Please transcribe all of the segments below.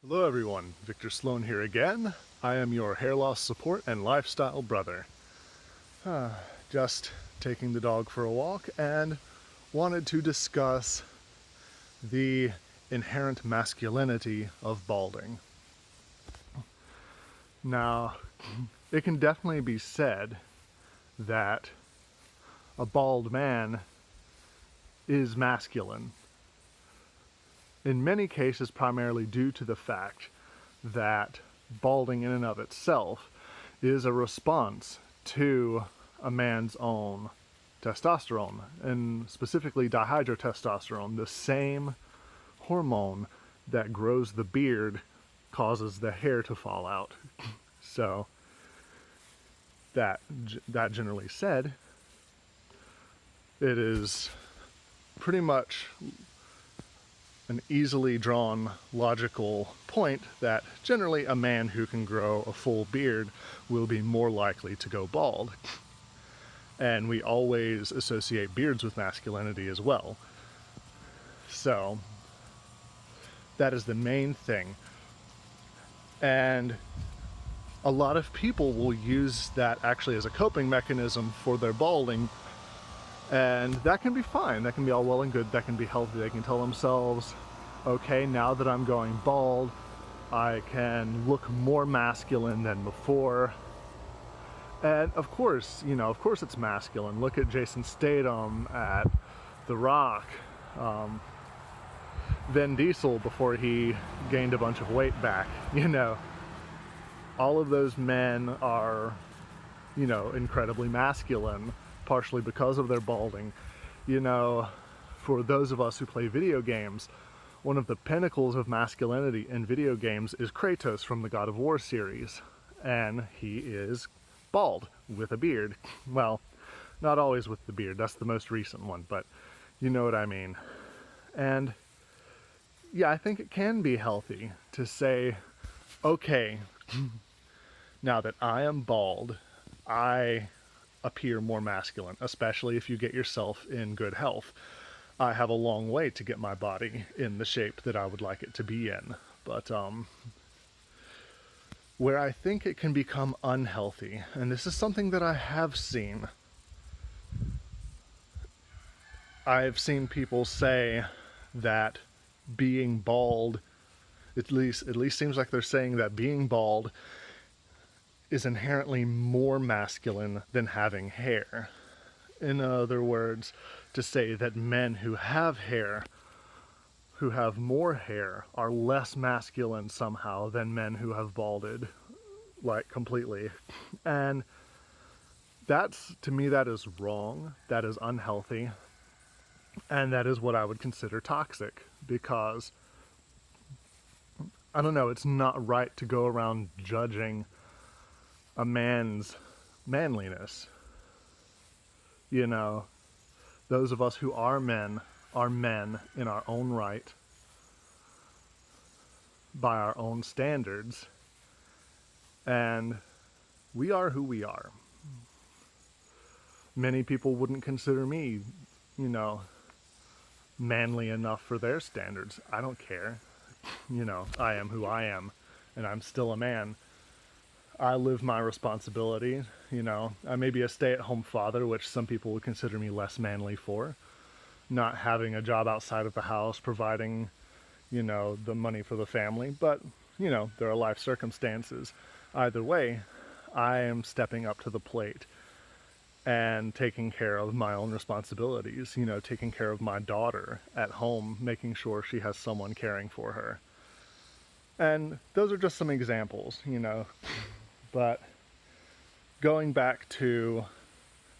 Hello everyone, Victor Sloan here again. I am your hair loss support and lifestyle brother. Just taking the dog for a walk and wanted to discuss the inherent masculinity of balding. Now, it can definitely be said that a bald man is masculine. In many cases, primarily due to the fact that balding in and of itself is a response to a man's own testosterone, and specifically dihydrotestosterone, the same hormone that grows the beard causes the hair to fall out. So that generally said, it is pretty much an easily drawn logical point that generally a man who can grow a full beard will be more likely to go bald. And we always associate beards with masculinity as well. So that is the main thing. And a lot of people will use that actually as a coping mechanism for their balding. And that can be fine. That can be all well and good. That can be healthy. They can tell themselves, okay, now that I'm going bald, I can look more masculine than before. And of course, it's masculine. Look at Jason Statham, at The Rock, Vin Diesel before he gained a bunch of weight back. All of those men are, incredibly masculine, partially because of their balding. For those of us who play video games, one of the pinnacles of masculinity in video games is Kratos from the God of War series, and he is bald with a beard. Well, not always with the beard, that's the most recent one, but you know what I mean. And yeah, I think it can be healthy to say, okay, now that I am bald, I appear more masculine, especially if you get yourself in good health. I have a long way to get my body in the shape that I would like it to be in. But where I think it can become unhealthy, and this is something that I have seen, I've seen people say that being bald, at least seems like they're saying that being bald is inherently more masculine than having hair. In other words, to say that men who have hair, who have more hair, are less masculine somehow than men who have balded, like, completely. And to me, that is wrong, that is unhealthy, and that is what I would consider toxic, because, I don't know, it's not right to go around judging a man's manliness. Those of us who are men in our own right, by our own standards, and we are who we are. Many people wouldn't consider me, manly enough for their standards. I don't care. I am who I am, and I'm still a man. I live my responsibility. I may be a stay-at-home father, which some people would consider me less manly for. Not having a job outside of the house, providing, the money for the family. But, there are life circumstances. Either way, I am stepping up to the plate and taking care of my own responsibilities, taking care of my daughter at home, making sure she has someone caring for her. And those are just some examples, But going back to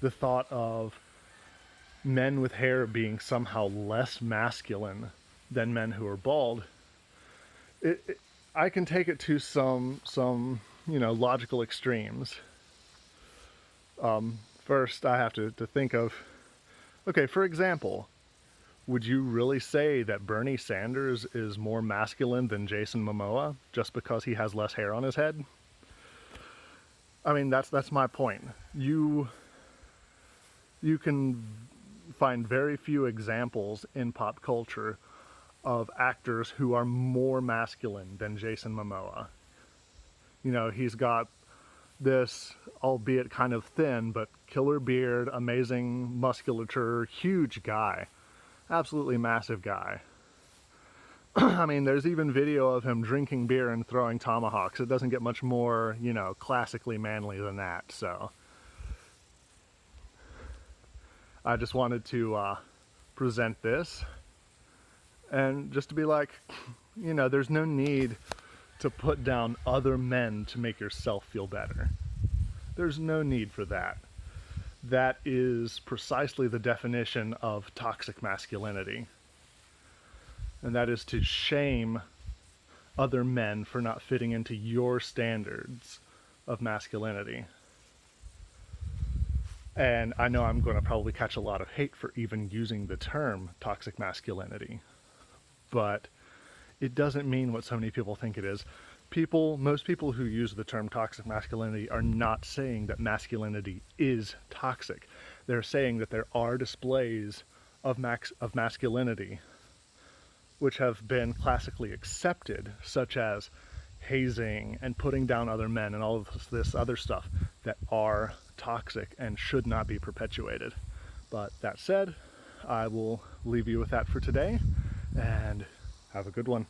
the thought of men with hair being somehow less masculine than men who are bald, I can take it to some logical extremes. First, I have to think of, okay, for example, would you really say that Bernie Sanders is more masculine than Jason Momoa just because he has less hair on his head? I mean, that's my point. You can find very few examples in pop culture of actors who are more masculine than Jason Momoa. You know, he's got this, albeit kind of thin, but killer beard, amazing musculature, huge guy, absolutely massive guy. I mean, there's even video of him drinking beer and throwing tomahawks. It doesn't get much more, you know, classically manly than that. So I just wanted to present this, and just to be like, you know, there's no need to put down other men to make yourself feel better. There's no need for that. That is precisely the definition of toxic masculinity. And that is to shame other men for not fitting into your standards of masculinity. And I know I'm going to probably catch a lot of hate for even using the term toxic masculinity, but it doesn't mean what so many people think it is. Most people who use the term toxic masculinity are not saying that masculinity is toxic. They're saying that there are displays of masculinity which have been classically accepted, such as hazing and putting down other men and all of this other stuff, that are toxic and should not be perpetuated. But that said, I will leave you with that for today, and have a good one.